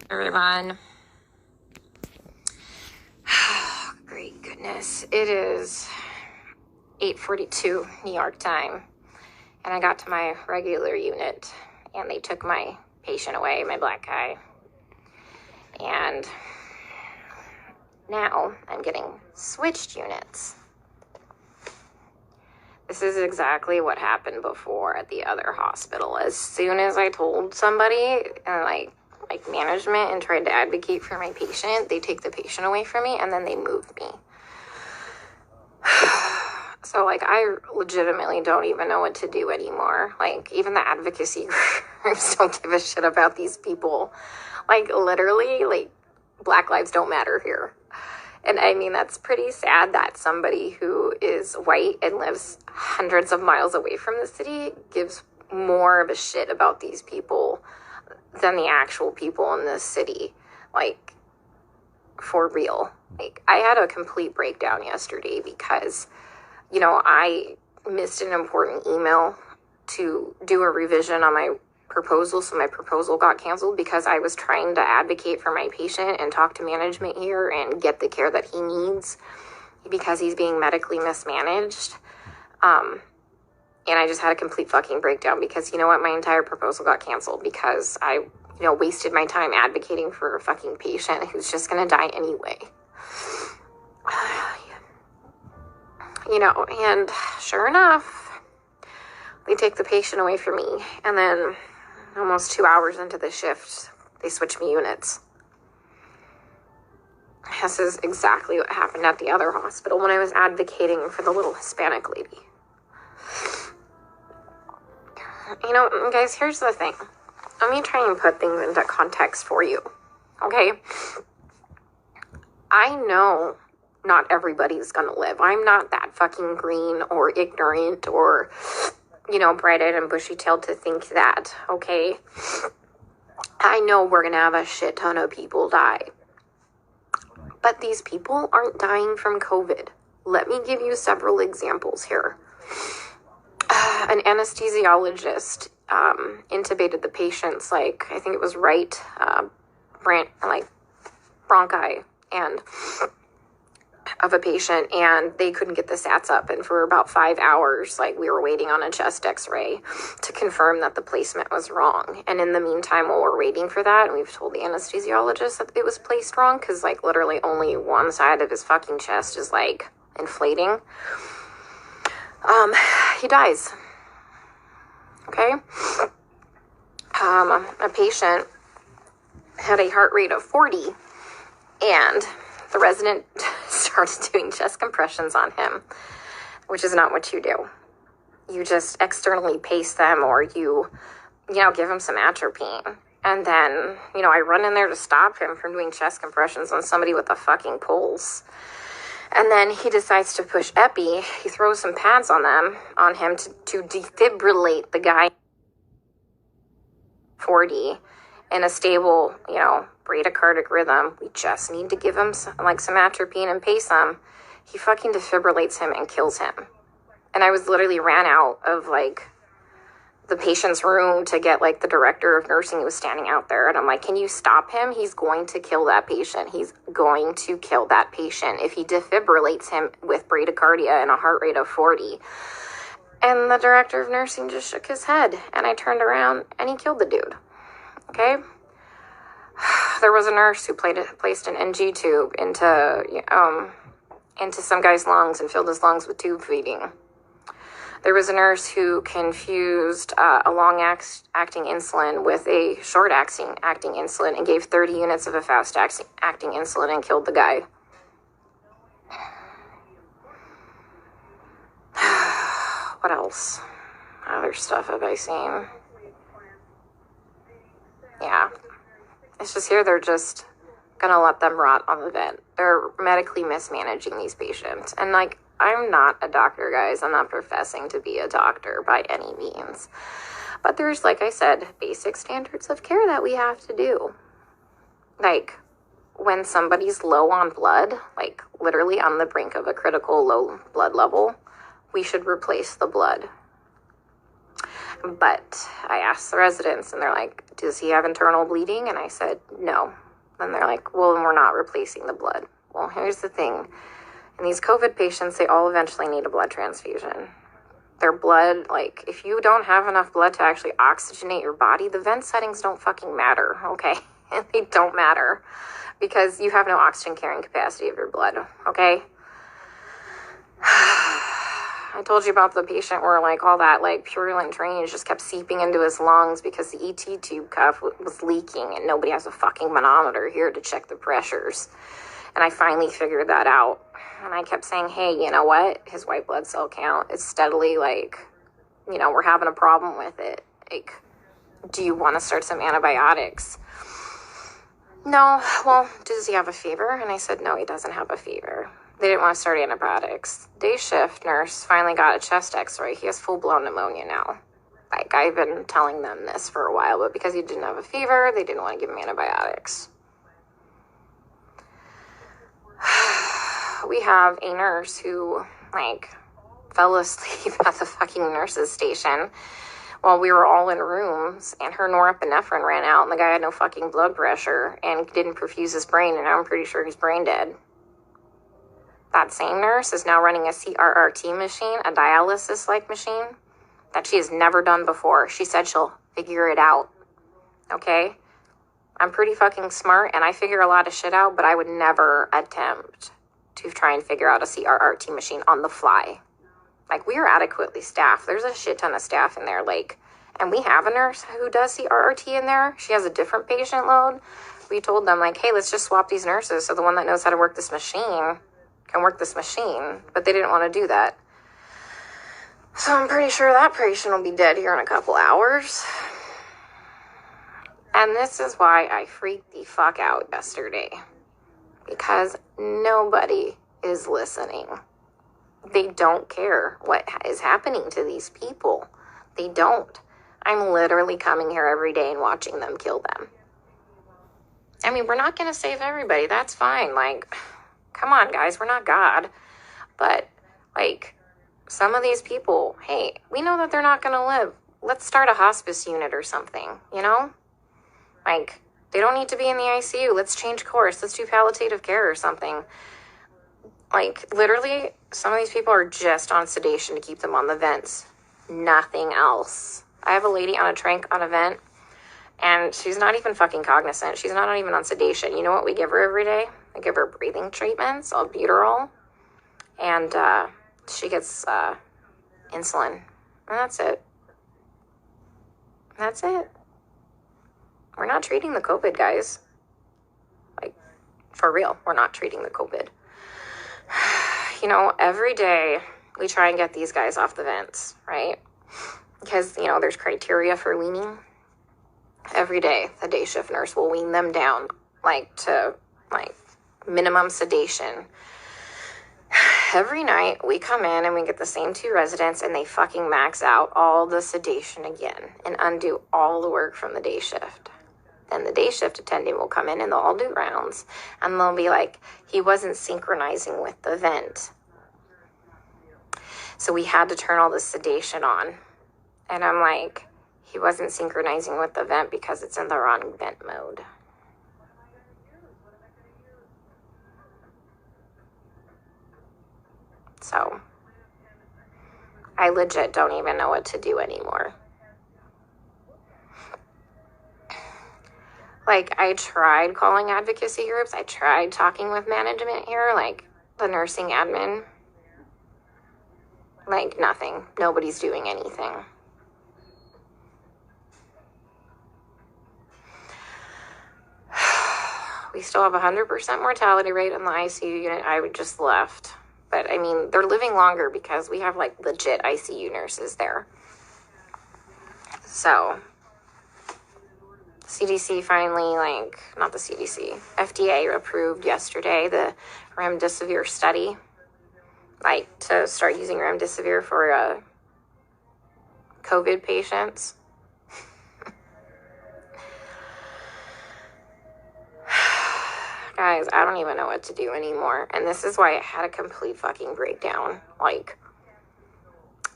Everyone. Great goodness. It is 8:42 New York time, and I got to my regular unit, and they took my patient away, my black guy. And now I'm getting switched units. This is exactly what happened before at the other hospital. As soon as I told somebody, and like management, and tried to advocate for my patient, they take the patient away from me and then they move me. So I legitimately don't even know what to do anymore. Even the advocacy groups don't give a shit about these people. Literally, Black lives don't matter here. And I mean, that's pretty sad that somebody who is white and lives hundreds of miles away from the city gives more of a shit about these people than the actual people in this city. For real. I had a complete breakdown yesterday because, I missed an important email to do a revision on my proposal, so my proposal got canceled because I was trying to advocate for my patient and talk to management here and get the care that he needs because he's being medically mismanaged. And I just had a complete fucking breakdown because, you know what, my entire proposal got canceled because I, wasted my time advocating for a fucking patient who's just gonna die anyway. And sure enough, they take the patient away from me, and then almost 2 hours into the shift, they switch me units. This is exactly what happened at the other hospital when I was advocating for the little Hispanic lady. Guys, here's the thing. Let me try and put things into context for you, okay? I know not everybody's gonna live. I'm not that fucking green or ignorant or, bright-eyed and bushy-tailed to think that, okay? I know we're gonna have a shit ton of people die. But these people aren't dying from COVID. Let me give you several examples here. An anesthesiologist intubated the patient's, I think it was right bronchi and of a patient, and they couldn't get the SATs up, and for about 5 hours, we were waiting on a chest x-ray to confirm that the placement was wrong. And in the meantime, while we're waiting for that, and we've told the anesthesiologist that it was placed wrong, because literally only one side of his fucking chest is inflating, he dies. Okay? A patient had a heart rate of 40, and the resident started doing chest compressions on him, which is not what you do. You just externally pace them, or you give him some atropine. And then, I run in there to stop him from doing chest compressions on somebody with a fucking pulse. And then he decides to push epi. He throws some pads on him to defibrillate the guy 40 in a stable, bradycardic rhythm. We just need to give him some atropine and pace him. He fucking defibrillates him and kills him. And I was literally ran out of the patient's room to get the director of nursing who was standing out there. And I'm like, can you stop him? He's going to kill that patient. He's going to kill that patient if he defibrillates him with bradycardia and a heart rate of 40. And the director of nursing just shook his head, and I turned around and he killed the dude. Okay? There was a nurse who placed an NG tube into some guy's lungs and filled his lungs with tube feeding. There was a nurse who confused a long-acting insulin with a short-acting insulin and gave 30 units of a fast-acting insulin and killed the guy. What else? Other stuff have I seen? Yeah. It's just here they're just gonna let them rot on the vent. They're medically mismanaging these patients. And I'm not a doctor, guys. I'm not professing to be a doctor by any means. But there's, like I said, basic standards of care that we have to do. When somebody's low on blood, literally on the brink of a critical low blood level, we should replace the blood. But I asked the residents, and they're like, does he have internal bleeding? And I said, no. And they're like, well, then we're not replacing the blood. Well, here's the thing. In these COVID patients, they all eventually need a blood transfusion. Their blood, like, if you don't have enough blood to actually oxygenate your body, the vent settings don't fucking matter, okay? They don't matter because you have no oxygen carrying capacity of your blood, okay? I told you about the patient where, like, all that, like, purulent drainage just kept seeping into his lungs because the ET tube cuff was leaking, and nobody has a fucking manometer here to check the pressures. And I finally figured that out. And I kept saying, hey, you know what? His white blood cell count is steadily, like, you know, we're having a problem with it. Like, do you want to start some antibiotics? No. Well, does he have a fever? And I said, no, he doesn't have a fever. They didn't want to start antibiotics. Day shift nurse finally got a chest x-ray. He has full-blown pneumonia now. Like, I've been telling them this for a while, but because he didn't have a fever, they didn't want to give him antibiotics. We have a nurse who, like, fell asleep at the fucking nurse's station while we were all in rooms, and her norepinephrine ran out, and the guy had no fucking blood pressure and didn't perfuse his brain, and I'm pretty sure he's brain dead. That same nurse is now running a CRRT machine, a dialysis-like machine, that she has never done before. She said she'll figure it out, okay? I'm pretty fucking smart, and I figure a lot of shit out, but I would never attempt to try and figure out a CRRT machine on the fly. Like, we are adequately staffed. There's a shit ton of staff in there, like, and we have a nurse who does CRRT in there. She has a different patient load. We told them, like, hey, let's just swap these nurses so the one that knows how to work this machine can work this machine, but they didn't want to do that. So I'm pretty sure that patient will be dead here in a couple hours. And this is why I freaked the fuck out yesterday. Because nobody is listening. They don't care what is happening to these people. They don't. I'm literally coming here every day and watching them kill them. I mean, we're not going to save everybody. That's fine. Like, come on, guys. We're not God. But, like, some of these people, hey, we know that they're not going to live. Let's start a hospice unit or something, you know? Like, they don't need to be in the ICU. Let's change course. Let's do palliative care or something. Like, literally, some of these people are just on sedation to keep them on the vents. Nothing else. I have a lady on a tranq on a vent, and she's not even fucking cognizant. She's not even on sedation. You know what we give her every day? We give her breathing treatments, albuterol, and she gets insulin. And that's it. That's it. We're not treating the COVID, guys. Like, for real, we're not treating the COVID. You know, every day we try and get these guys off the vents, right? Because, you know, there's criteria for weaning. Every day, the day shift nurse will wean them down, like, to, like, minimum sedation. Every night, we come in and we get the same two residents, and they fucking max out all the sedation again and undo all the work from the day shift. Then the day shift attendant will come in, and they'll all do rounds, and they'll be like, he wasn't synchronizing with the vent. So we had to turn all the sedation on. And I'm like, he wasn't synchronizing with the vent because it's in the wrong vent mode. So I legit don't even know what to do anymore. Like, I tried calling advocacy groups. I tried talking with management here, like the nursing admin. Like, nothing. Nobody's doing anything. We still have 100% mortality rate in the ICU unit. I just left. But, I mean, they're living longer because we have, like, legit ICU nurses there. So, CDC finally, like, not the CDC, FDA approved yesterday the remdesivir study, like, to start using remdesivir for COVID patients. Guys, I don't even know what to do anymore. And this is why I had a complete fucking breakdown. Like,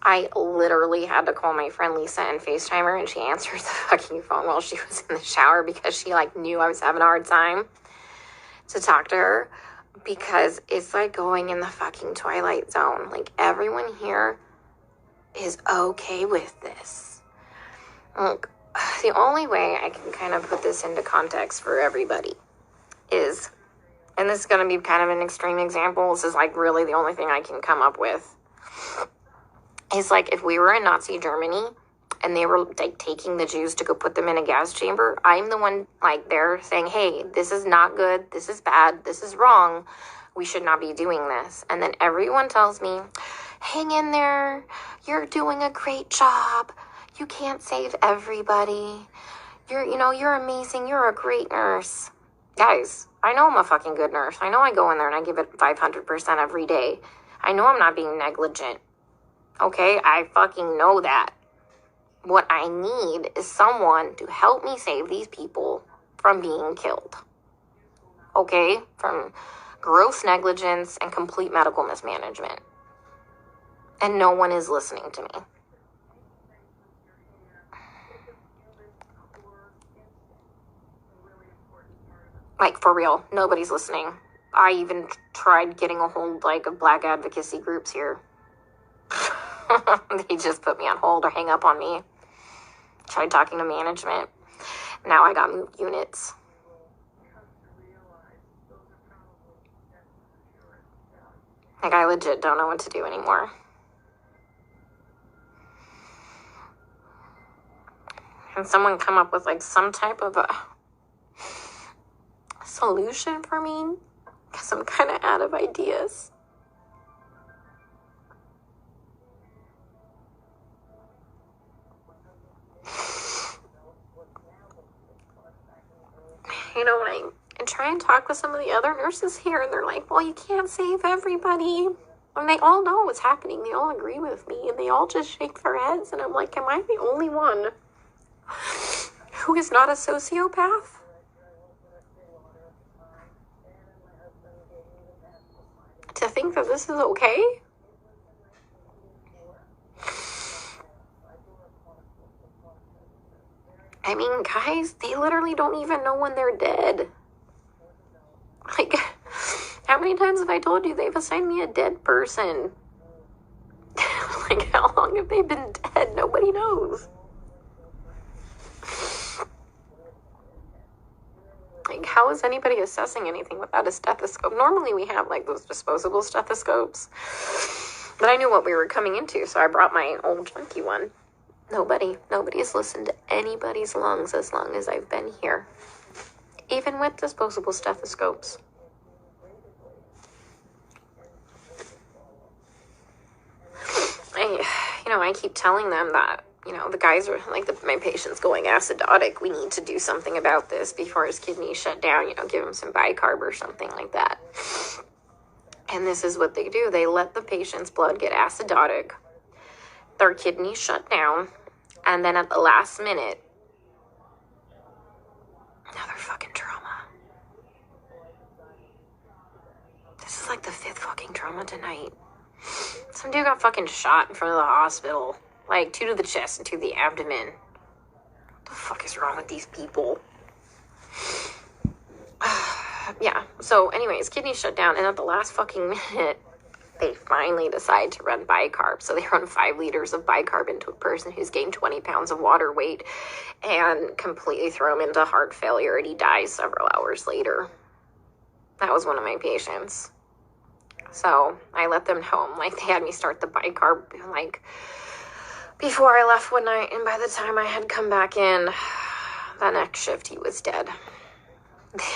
I literally had to call my friend Lisa and FaceTime her, and she answered the fucking phone while she was in the shower because she, like, knew I was having a hard time to talk to her, because it's like going in the fucking Twilight Zone. Like, everyone here is okay with this. Look, the only way I can kind of put this into context for everybody is, and this is going to be kind of an extreme example, this is like really the only thing I can come up with, is like if we were in Nazi Germany and they were like taking the Jews to go put them in a gas chamber, I'm the one like there saying, hey, this is not good, this is bad, this is wrong, we should not be doing this. And then everyone tells me, hang in there, you're doing a great job, you can't save everybody, you're amazing, you're a great nurse. Guys, I know I'm a fucking good nurse. I know I go in there and I give it 500% every day. I know I'm not being negligent. Okay, I fucking know that. What I need is someone to help me save these people from being killed. Okay? From gross negligence and complete medical mismanagement. And no one is listening to me. Like, for real, nobody's listening. I even tried getting a hold, like, of black advocacy groups here. They just put me on hold or hang up on me. Tried talking to management. Now I got moved units. Like, I legit don't know what to do anymore. Can someone come up with, like, some type of a solution for me? Because I'm kind of out of ideas. When I try and talk with some of the other nurses here, and they're like, well, you can't save everybody. And they all know what's happening. They all agree with me, and they all just shake their heads. And I'm like, am I the only one who is not a sociopath? To think that this is okay? I mean, guys, they literally don't even know when they're dead. Like, how many times have I told you they've assigned me a dead person? Like, how long have they been dead? Nobody knows. Like, how is anybody assessing anything without a stethoscope? Normally we have, like, those disposable stethoscopes. But I knew what we were coming into, so I brought my old junky one. Nobody's listened to anybody's lungs as long as I've been here. Even with disposable stethoscopes. I keep telling them that, the guys are, like, my patient's going acidotic. We need to do something about this before his kidneys shut down, give him some bicarb or something like that. And this is what they do. They let the patient's blood get acidotic. Their kidneys shut down. And then at the last minute, another fucking trauma. This is like the 5th fucking trauma tonight. Some dude got fucking shot in front of the hospital. Like, 2 to the chest and 2 to the abdomen. What the fuck is wrong with these people? Yeah, so anyways, kidneys shut down, and at the last fucking minute, they finally decide to run bicarb. So they run 5 liters of bicarb into a person who's gained 20 pounds of water weight and completely throw him into heart failure, and he dies several hours later. That was one of my patients. So I let them know, like, they had me start the bicarb, like, before I left one night, and by the time I had come back in, the next shift, he was dead.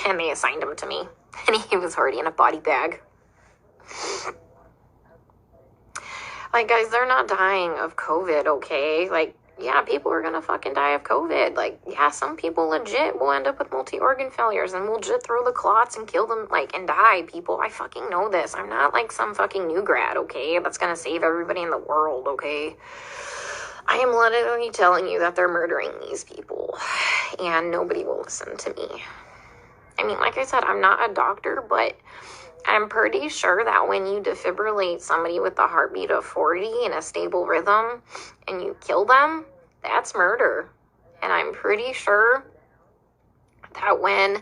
And they assigned him to me, and he was already in a body bag. Like, guys, they're not dying of COVID, okay? Like, yeah, people are gonna fucking die of COVID. Like, yeah, some people legit will end up with multi-organ failures and will legit throw the clots and kill them, like, and die, people. I fucking know this. I'm not, like, some fucking new grad, okay? That's gonna save everybody in the world, okay? I am literally telling you that they're murdering these people, and nobody will listen to me. I mean, like I said, I'm not a doctor, but I'm pretty sure that when you defibrillate somebody with a heartbeat of 40 in a stable rhythm and you kill them, that's murder. And I'm pretty sure that when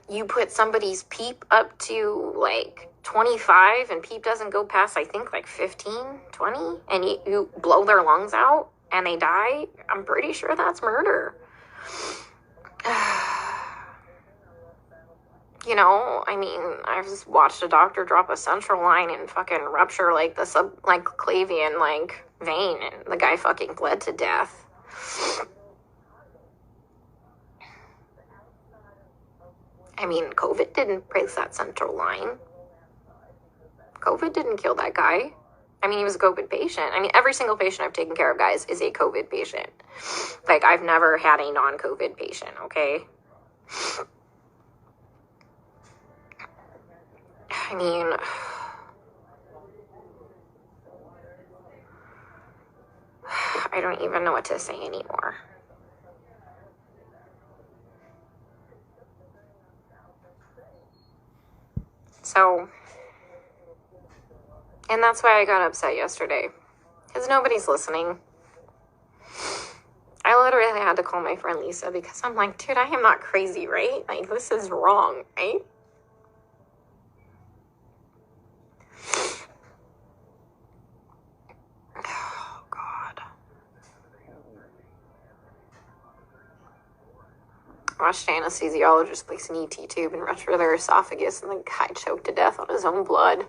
you put somebody's PEEP up to like 25 and PEEP doesn't go past, I think, like 15, 20, and you blow their lungs out and they die, I'm pretty sure that's murder. You know, I mean, I've just watched a doctor drop a central line and fucking rupture like the subclavian like vein, and the guy fucking bled to death. I mean, COVID didn't break that central line. COVID didn't kill that guy. I mean, he was a COVID patient. I mean, every single patient I've taken care of, guys, is a COVID patient. Like, I've never had a non-COVID patient, okay? I mean, I don't even know what to say anymore. So, and that's why I got upset yesterday, because nobody's listening. I literally had to call my friend Lisa because I'm like, dude, I am not crazy, right? Like, this is wrong, right? Oh, God. I watched an anesthesiologist place an ET tube and rupture their esophagus, and the guy choked to death on his own blood.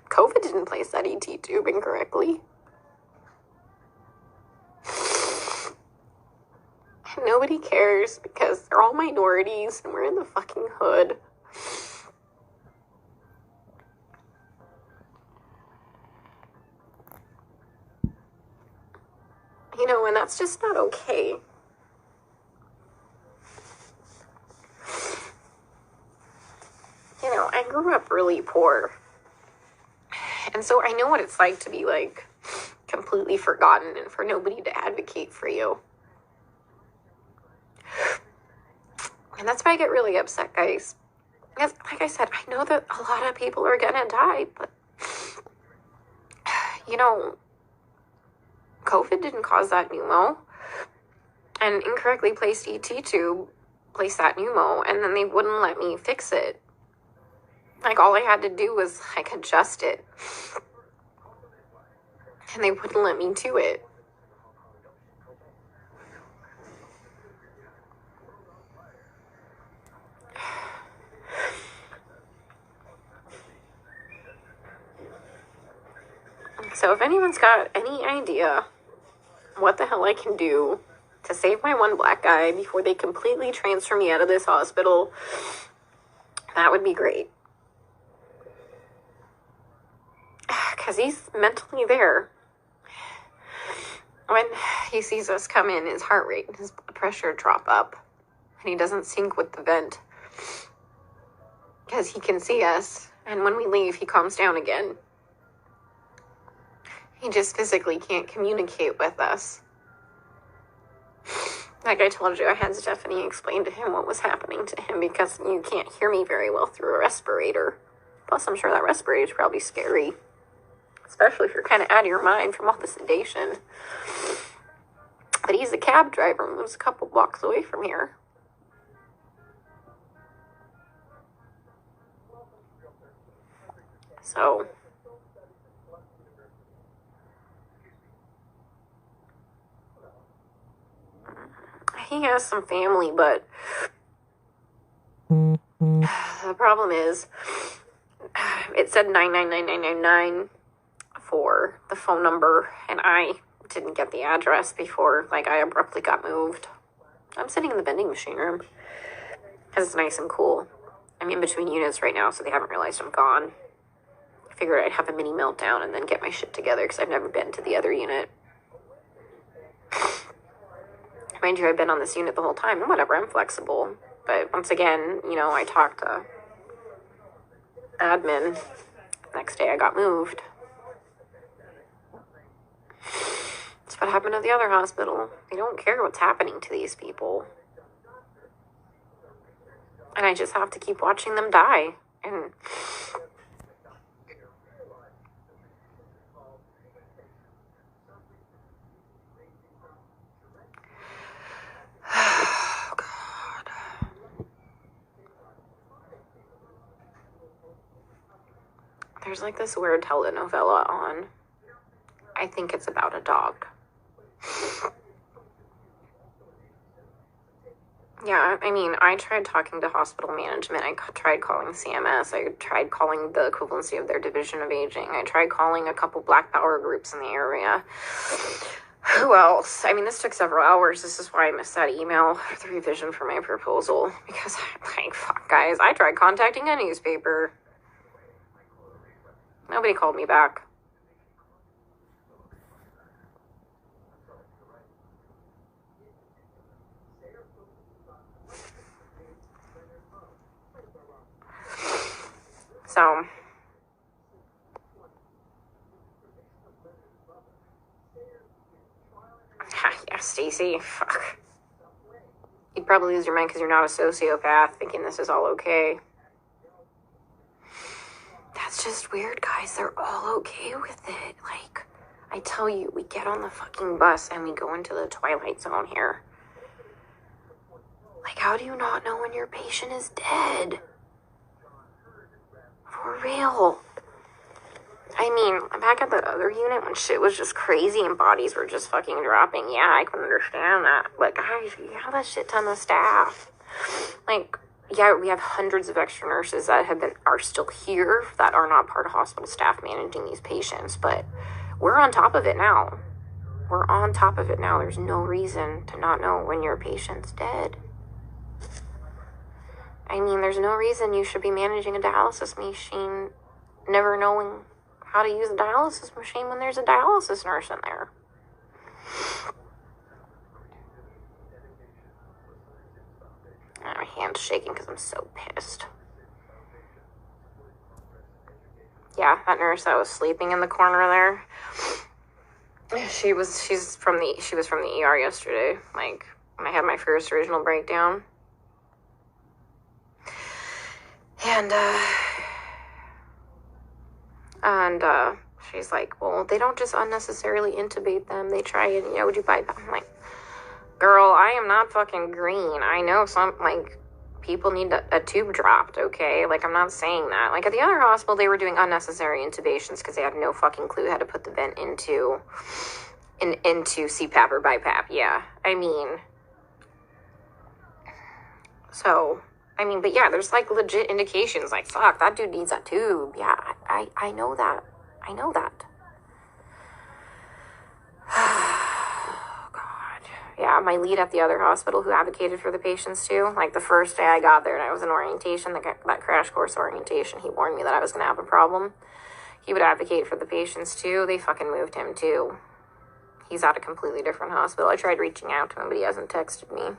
COVID didn't place that ET tube incorrectly. Nobody cares because they're all minorities and we're in the fucking hood. You know, and that's just not okay. You know, I grew up really poor. And so I know what it's like to be, like, completely forgotten and for nobody to advocate for you. And that's why I get really upset, guys. Because, like I said, I know that a lot of people are gonna die, but, you know, COVID didn't cause that pneumo. And incorrectly placed ET tube placed that pneumo, and then they wouldn't let me fix it. Like, all I had to do was, like, adjust it. And they wouldn't let me do it. So if anyone's got any idea what the hell I can do to save my one black guy before they completely transfer me out of this hospital, that would be great. Because he's mentally there. When he sees us come in, his heart rate and his blood pressure drop up. And he doesn't sync with the vent. Because he can see us. And when we leave, he calms down again. He just physically can't communicate with us. Like I told you, I had Stephanie explain to him what was happening to him because you can't hear me very well through a respirator. Plus, I'm sure that respirator is probably scary. Especially if you're kind of out of your mind from all the sedation. But he's a cab driver and lives a couple blocks away from here. So, he has some family, but the problem is, it said 99999 for the phone number, and I didn't get the address before, like, I abruptly got moved. I'm sitting in the vending machine room, because it's nice and cool. I'm in between units right now, so they haven't realized I'm gone. I figured I'd have a mini meltdown and then get my shit together, because I've never been to the other unit. Mind you, I've been on this unit the whole time, and whatever, I'm flexible. But once again, you know, I talked to admin. Next day I got moved. That's what happened at the other hospital. They don't care what's happening to these people. And I just have to keep watching them die. And oh, God. There's like this weird telenovela on. I think it's about a dog. Yeah, I mean, I tried talking to hospital management. I tried calling CMS. I tried calling the equivalency of their division of aging. I tried calling a couple Black Power groups in the area. Who else? I mean, this took several hours. This is why I missed that email, the revision for my proposal. Because, like, fuck, guys, I tried contacting a newspaper. Nobody called me back. So, yeah, Stacy, fuck. You'd probably lose your mind because you're not a sociopath thinking this is all okay. That's just weird, guys. They're all okay with it. Like, I tell you, we get on the fucking bus and we go into the twilight zone here. Like, how do you not know when your patient is dead? For real. I mean, back at the other unit when shit was just crazy and bodies were just fucking dropping, yeah, I can understand that. But guys, you have a shit ton of staff. Like, yeah, we have hundreds of extra nurses that are still here that are not part of hospital staff managing these patients, but we're on top of it now. We're on top of it now. There's no reason to not know when your patient's dead. I mean, there's no reason you should be managing a dialysis machine never knowing how to use a dialysis machine when there's a dialysis nurse in there. My hand's shaking because I'm so pissed. Yeah, that nurse that was sleeping in the corner there. She was from the ER yesterday. Like, when I had my first original breakdown. And she's like, well, they don't just unnecessarily intubate them. They try and, do bypass. I'm like, girl, I am not fucking green. I know some, like, people need a tube dropped, okay? Like, I'm not saying that. Like, at the other hospital, they were doing unnecessary intubations because they had no fucking clue how to put the vent into CPAP or BiPAP. Yeah, I mean, so... but yeah, there's, like, legit indications, like, fuck, that dude needs a tube. Yeah, I know that. I know that. Oh, God. Yeah, my lead at the other hospital who advocated for the patients, too, like, the first day I got there and I was in orientation, that crash course orientation, he warned me that I was going to have a problem. He would advocate for the patients, too. They fucking moved him, too. He's at a completely different hospital. I tried reaching out to him, but he hasn't texted me.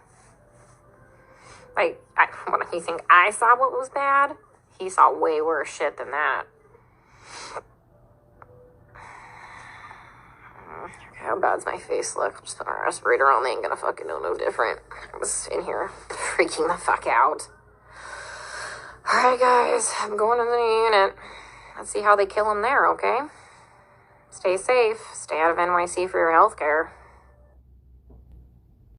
Like, what do you think I saw what was bad? He saw way worse shit than that. Okay, how bad's my face look? I'm just putting a respirator on. They ain't gonna fucking know no different. I was in here freaking the fuck out. Alright, guys. I'm going to the unit. Let's see how they kill him there, okay? Stay safe. Stay out of NYC for your healthcare.